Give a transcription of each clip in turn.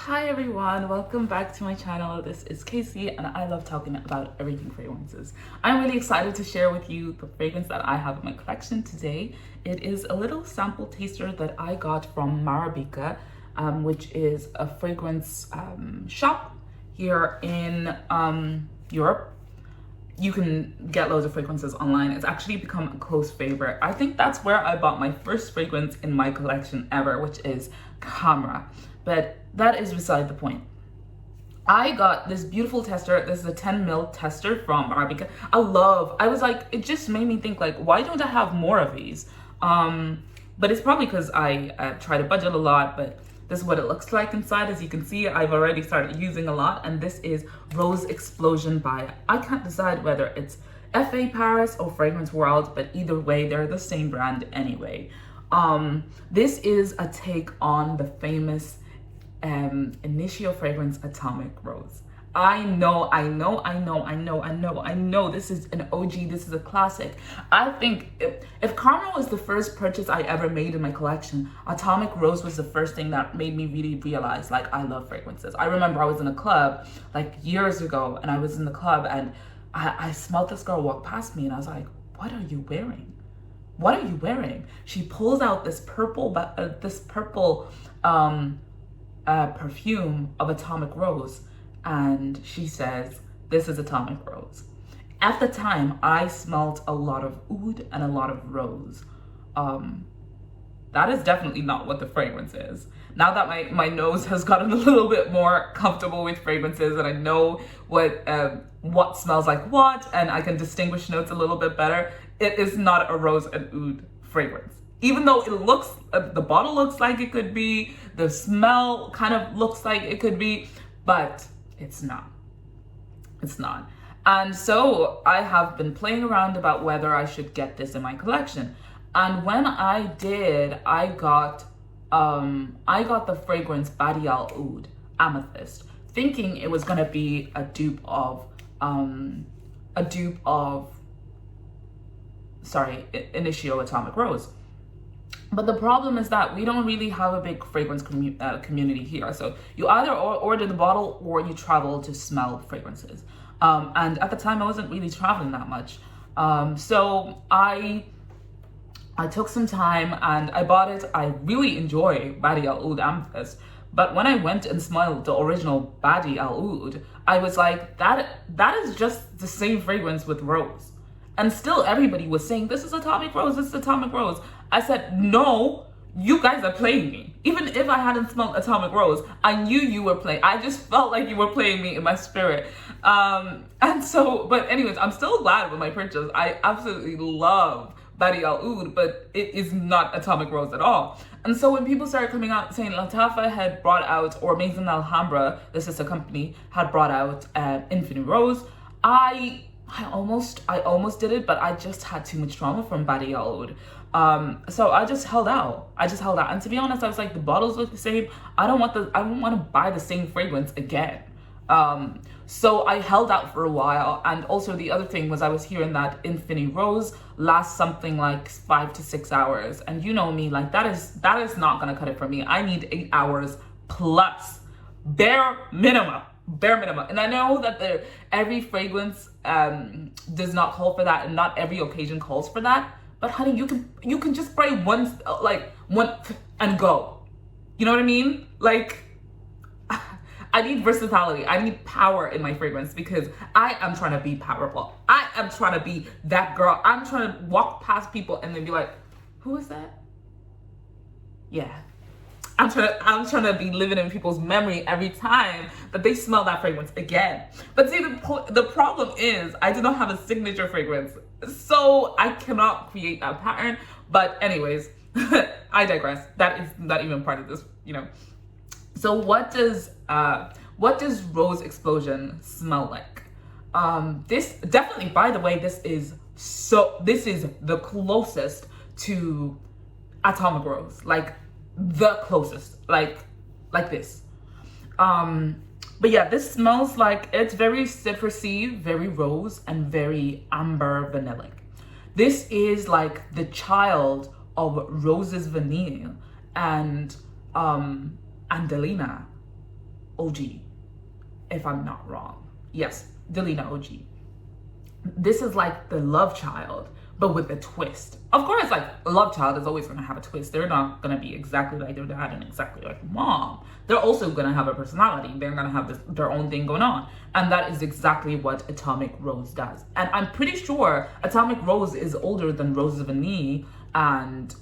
Hi everyone, welcome back to my channel. This is Casey and I love talking about everything fragrances. I'm really excited to share with you the fragrance that I have in my collection today. It is a little sample taster that I got from Marabika, which is a fragrance shop here in Europe. You can get loads of fragrances online. It's actually become a close favorite. I think that's where I bought my first fragrance in my collection ever, which is Camera. But that is beside the point. I got this beautiful tester. This is a 10 ml tester from Arabica. I was like, it just made me think like, why don't I have more of these? But it's probably because I try to budget a lot, but this is what it looks like inside. As you can see, I've already started using a lot, and this is Rose Explosion by, I can't decide whether it's FA Paris or Fragrance World, but either way, they're the same brand anyway. This is a take on the famous Initio fragrance Atomic Rose. I know, this is an OG, this is a classic. I think if Karma was the first purchase I ever made in my collection, Atomic Rose was the first thing that made me really realize like I love fragrances. I remember I was in a club like years ago, and I was in the club and I smelled this girl walk past me and I was like, what are you wearing? What are you wearing? She pulls out this purple perfume of Atomic Rose, and she says, this is Atomic Rose. At the time, I smelled a lot of oud and a lot of rose. That is definitely not what the fragrance is. Now that my nose has gotten a little bit more comfortable with fragrances and I know what smells like what, and I can distinguish notes a little bit better, it is not a rose and oud fragrance. Even though it looks, the bottle looks like it could be, the smell kind of looks like it could be, but it's not. It's not. And so I have been playing around about whether I should get this in my collection. And when I did, I got the fragrance Badee Al Oud Amethyst, thinking it was gonna be a dupe of Initio Atomic Rose. But the problem is that we don't really have a big fragrance community here. So you either order the bottle or you travel to smell fragrances. And at the time I wasn't really traveling that much. So I took some time and I bought it. I really enjoy Badee Al Oud Amethyst. But when I went and smelled the original Badee Al Oud, I was like, that is just the same fragrance with rose. And still everybody was saying, this is Atomic Rose, this is Atomic Rose. I said, no, you guys are playing me. Even if I hadn't smelled Atomic Rose, I knew you were playing. I just felt like you were playing me in my spirit. And so, but anyways, I'm still glad with my purchase. I absolutely love Badee Al Oud, but it is not Atomic Rose at all. And so when people started coming out saying Latafa had brought out, or Maison Alhambra, the sister company, had brought out Infini Rose, I almost did it, but I just had too much trauma from Badee Al Oud. So I just held out. And to be honest, I was like, the bottles look the same. I don't want to buy the same fragrance again. So I held out for a while. And also the other thing was I was hearing that Infini Rose lasts something like 5 to 6 hours. And you know me, like that is not gonna cut it for me. I need 8 hours plus, bare minimum. And I know that every fragrance does not call for that, and not every occasion calls for that. But honey, you can just spray one and go. You know what I mean? Like, I need versatility. I need power in my fragrance because I am trying to be powerful. I am trying to be that girl. I'm trying to walk past people and then be like, who is that? Yeah. I'm trying to be living in people's memory every time that they smell that fragrance again. But see, the problem is I do not have a signature fragrance, so I cannot create that pattern. But anyways, I digress. That is not even part of this, you know. So what does Rose Explosion smell like? This definitely, by the way, this is the closest to Atomic Rose, like the closest, like this. But yeah, this smells like, it's very citrusy, very rose, and very amber vanillic. This is like the child of Rose's Vanille and Andelina. OG, if I'm not wrong. Yes, Delina OG. This is like the love child, but with a twist. Of course, like a love child is always going to have a twist. They're not going to be exactly like their dad and exactly like mom. They're also going to have a personality. They're going to have their own thing going on. And that is exactly what Atomic Rose does. And I'm pretty sure Atomic Rose is older than Rose Vanille and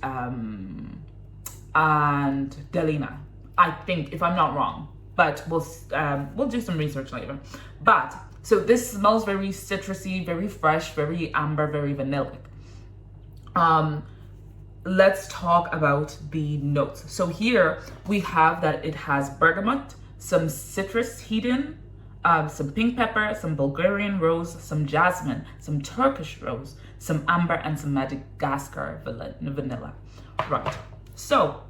Delina. I think, if I'm not wrong. But we'll do some research later. But so this smells very citrusy, very fresh, very amber, very vanillic. Let's talk about the notes. So here we have that it has bergamot, some citrus heat-in, some pink pepper, some Bulgarian rose, some jasmine, some Turkish rose, some amber, and some Madagascar vanilla. Right. So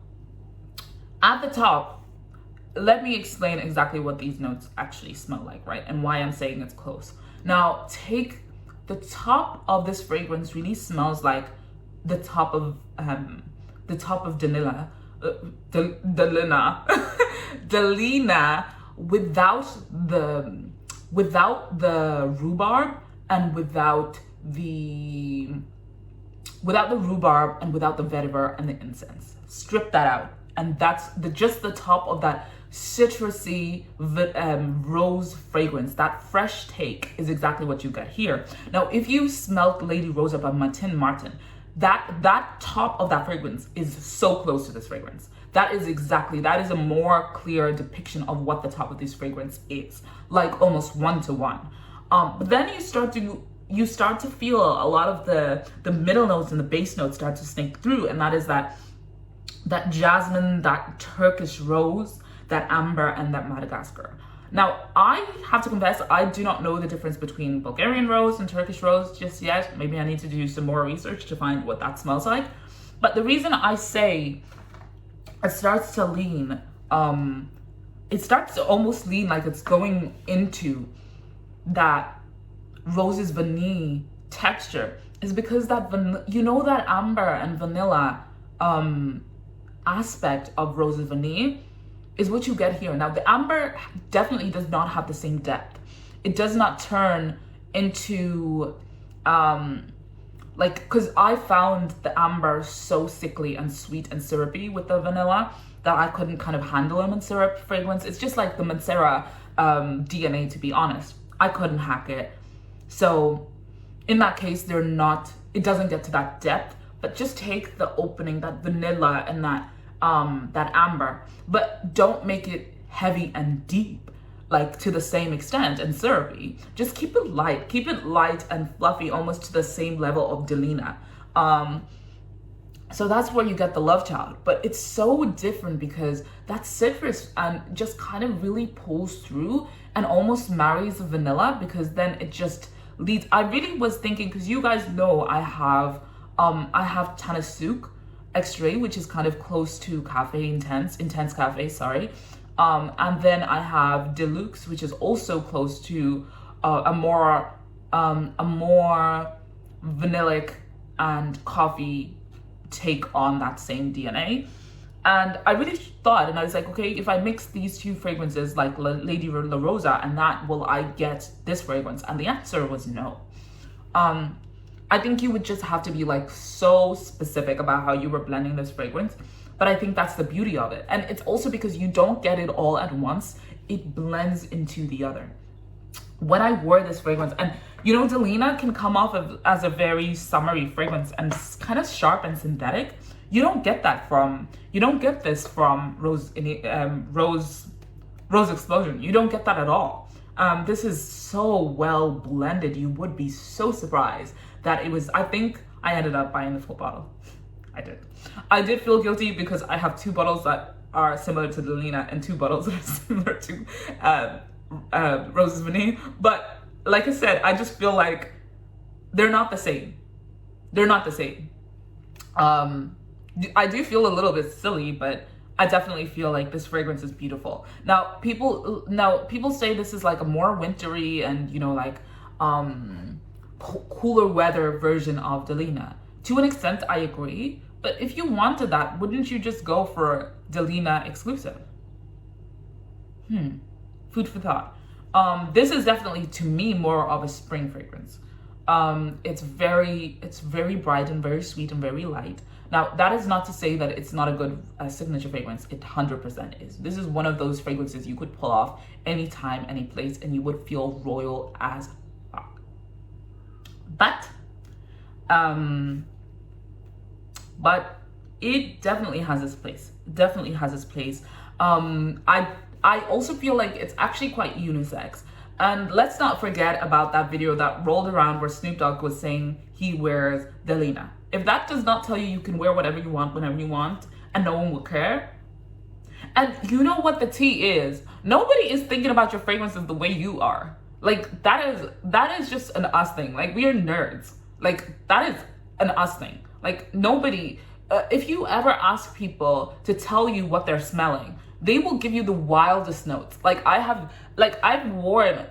at the top, let me explain exactly what these notes actually smell like, right? And why I'm saying it's close. Now, take the top of this fragrance really smells like the top of Delina, Delina without the rhubarb and without the rhubarb and without the vetiver and the incense. Strip that out, and that's just the top of that citrusy rose fragrance. That fresh take is exactly what you get here. Now, if you smelled Lady Rosa by Martin, that top of that fragrance is so close to this fragrance. That is a more clear depiction of what the top of this fragrance is, like almost 1-to-1. But then you start to feel a lot of the middle notes and the base notes start to sneak through, and that is that jasmine, that Turkish rose, that amber, and that Madagascar. Now, I have to confess, I do not know the difference between Bulgarian rose and Turkish rose just yet. Maybe I need to do some more research to find what that smells like. But the reason I say it starts to lean, it starts to almost lean like it's going into that Rose's vanilla texture is because that that amber and vanilla aspect of Rose's vanilla is what you get here. Now, the amber definitely does not have the same depth. It does not turn into because I found the amber so sickly and sweet and syrupy with the vanilla that I couldn't kind of handle them in syrup fragrance. It's just like the Mancera DNA, to be honest. I couldn't hack it. So in that case, it doesn't get to that depth, but just take the opening, that vanilla and that amber, but don't make it heavy and deep, like to the same extent and syrupy. Just keep it light and fluffy, almost to the same level of Delina. So that's where you get the love child, but it's so different because that citrus and just kind of really pulls through and almost marries the vanilla, because then it just leads. I really was thinking, because you guys know I have Tanasuk X-Ray, which is kind of close to Intense Cafe, sorry. And then I have Deluxe, which is also close to a more vanillic and coffee take on that same DNA. And I really thought, and I was like, okay, if I mix these two fragrances like Lady La Rosa and that, will I get this fragrance? And the answer was no. I think you would just have to be like so specific about how you were blending this fragrance. But I think that's the beauty of it. And it's also because you don't get it all at once. It blends into the other. When I wore this fragrance, and Delina can come off as a very summery fragrance and kind of sharp and synthetic. You don't get this from Rose Explosion. You don't get that at all. This is so well blended. You would be so surprised that it was. I think I ended up buying the full bottle. I did feel guilty because I have 2 bottles that are similar to Delina and 2 bottles that are similar to Rose's Vanille. But like I said, I just feel like they're not the same. I do feel a little bit silly, but I definitely feel like this fragrance is beautiful. Now people say this is like a more wintry and cooler weather version of Delina. To an extent, I agree. But if you wanted that, wouldn't you just go for Delina exclusive? Food for thought. This is definitely, to me, more of a spring fragrance. It's very bright and very sweet and very light. Now, that is not to say that it's not a good signature fragrance. It 100% is. This is one of those fragrances you could pull off anytime, any place, and you would feel royal as fuck. But it definitely has its place. Definitely has its place. I also feel like it's actually quite unisex. And let's not forget about that video that rolled around where Snoop Dogg was saying he wears Delina. If that does not tell you you can wear whatever you want, whenever you want, and no one will care. And you know what the tea is? Nobody is thinking about your fragrances the way you are. Like, that is just an us thing. Like, we are nerds. Like, that is an us thing. Like, nobody, if you ever ask people to tell you what they're smelling, they will give you the wildest notes. I've worn,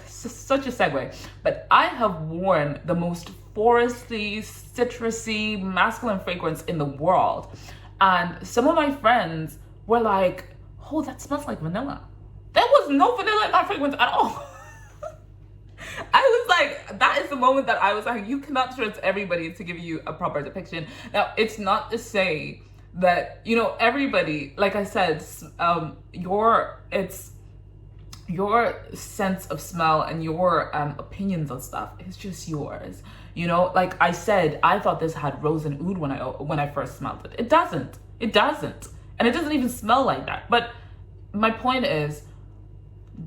such a segue, but I have worn the most foresty, citrusy, masculine fragrance in the world. And some of my friends were like, oh, that smells like vanilla. There was no vanilla in that fragrance at all. I was like, that is the moment that I was like, you cannot trust everybody to give you a proper depiction. Now, it's not to say that, you know, everybody, like I said, your sense of smell and your opinions on stuff is just yours. You know, like I said, I thought this had rose and oud when I first smelled it. It doesn't. And it doesn't even smell like that. But my point is,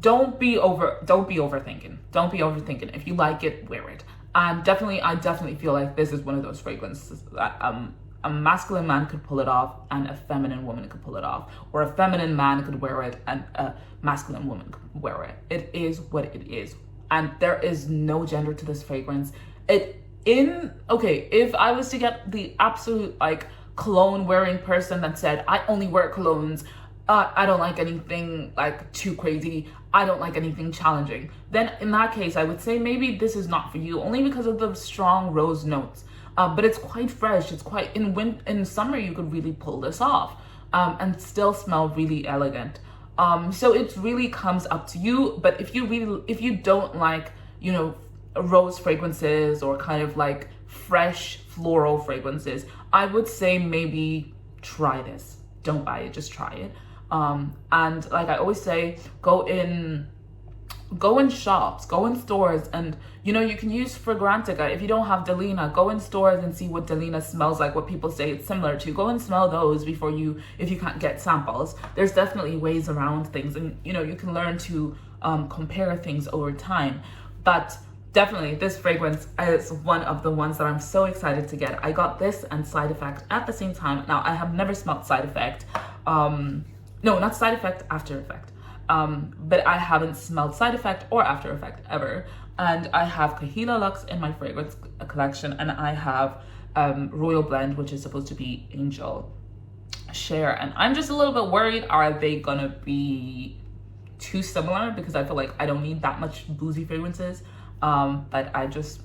don't be overthinking. Don't be overthinking. If you like it, wear it. And I definitely feel like this is one of those fragrances that a masculine man could pull it off and a feminine woman could pull it off, or a feminine man could wear it and a masculine woman could wear it. It is what it is, and there is no gender to this fragrance. If I was to get the absolute like cologne wearing person that said, I only wear colognes, I don't like anything like too crazy, I don't like anything challenging, then in that case I would say maybe this is not for you, only because of the strong rose notes. But it's quite fresh. It's quite, in summer you could really pull this off and still smell really elegant. So it really comes up to you. But if you don't like, you know, rose fragrances or kind of like fresh floral fragrances, I would say maybe try this. Don't buy it, just try it. And like I always say, go in shops, go in stores, and you know, you can use Fragrantica. If you don't have Delina, go in stores and see what Delina smells like, what people say it's similar to. Go and smell those before if you can't get samples. There's definitely ways around things, and you know, you can learn to compare things over time. But definitely this fragrance is one of the ones that I'm so excited to get. I got this and Side Effect at the same time. Now, I have never smelled Side Effect. No, not Side Effect, After Effect. But I haven't smelled Side Effect or After Effect ever. And I have Kahila Luxe in my fragrance collection, and I have Royal Blend, which is supposed to be Angel Share. And I'm just a little bit worried, are they gonna be too similar? Because I feel like I don't need that much boozy fragrances. But I just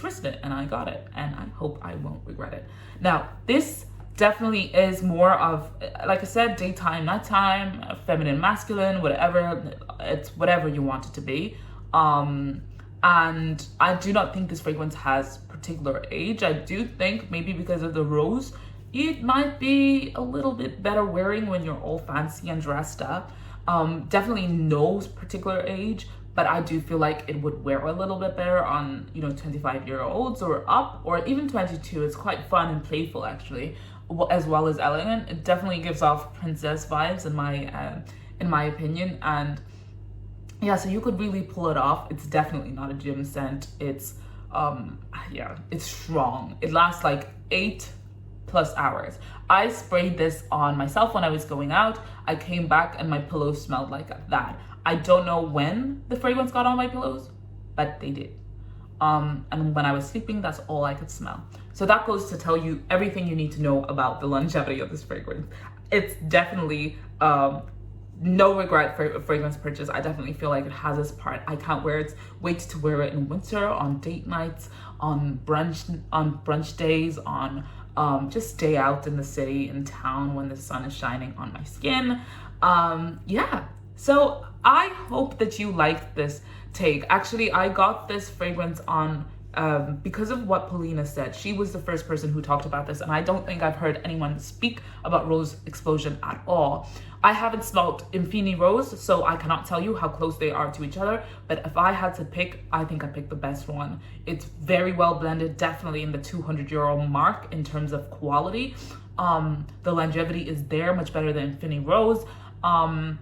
risked it and I got it, and I hope I won't regret it. Now, this definitely is more of, like I said, daytime, nighttime, feminine, masculine, whatever. It's whatever you want it to be. And I do not think this fragrance has particular age. I do think maybe because of the rose, it might be a little bit better wearing when you're all fancy and dressed up. Definitely no particular age, but I do feel like it would wear a little bit better on, you know, 25-year-olds or up, or even 22. It's quite fun and playful, actually, as well as elegant. It definitely gives off princess vibes in my opinion. And yeah, so you could really pull it off. It's definitely not a gym scent. It's it's strong. It lasts like 8+ hours. I sprayed this on myself when I was going out. I came back and my pillows smelled like that. I don't know when the fragrance got on my pillows, but they did. And when I was sleeping, that's all I could smell. So that goes to tell you everything you need to know about the longevity of this fragrance. It's definitely no regret fragrance purchase. I definitely feel like it has its part. I can't wait to wear it in winter, on date nights, on brunch days, on just day out in the city, in town when the sun is shining on my skin. Yeah. So I hope that you liked this take. Actually, I got this fragrance on because of what Polina said. She was the first person who talked about this, and I don't think I've heard anyone speak about Rose Explosion at all. I haven't smelled Infini Rose, so I cannot tell you how close they are to each other, but if I had to pick, I think I picked the best one. It's very well blended, definitely in the €200 mark in terms of quality. The longevity is there, much better than Infini Rose. And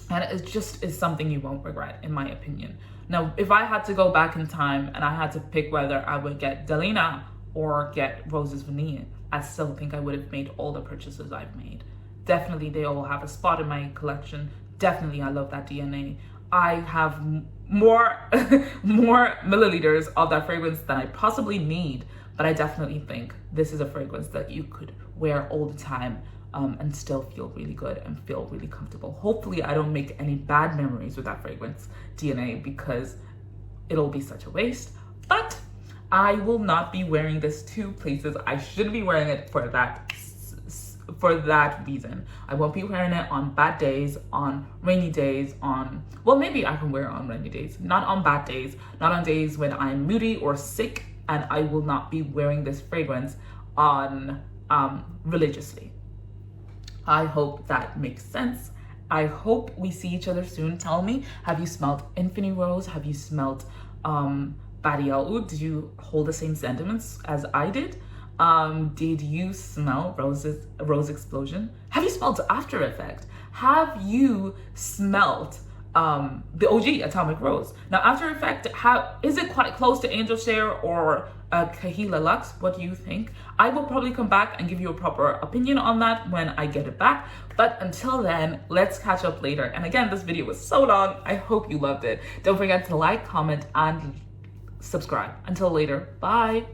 it just is something you won't regret, in my opinion. Now, if I had to go back in time and I had to pick whether I would get Delina or get Rose's Vanilla, I still think I would have made all the purchases I've made. Definitely, they all have a spot in my collection. Definitely, I love that DNA. I have more milliliters of that fragrance than I possibly need, but I definitely think this is a fragrance that you could wear all the time and still feel really good and feel really comfortable. Hopefully I don't make any bad memories with that fragrance DNA, because it'll be such a waste. But I will not be wearing this to places I shouldn't be wearing it for that reason. I won't be wearing it on bad days, on rainy days, well, maybe I can wear it on rainy days, not on bad days, not on days when I'm moody or sick, and I will not be wearing this fragrance on religiously. I hope that makes sense. I hope we see each other soon. Tell me, have you smelled Infini Rose? Have you smelled Badee Al Oud? Did you hold the same sentiments as I did? Did you smell Rose Explosion? Have you smelled After Effect? Have you smelled the OG Atomic Rose? Now, After Effect, is it quite close to Angel Share or Kahila Lux? What do you think? I will probably come back and give you a proper opinion on that when I get it back. But until then, let's catch up later. And again, this video was so long. I hope you loved it. Don't forget to like, comment, and subscribe. Until later, bye.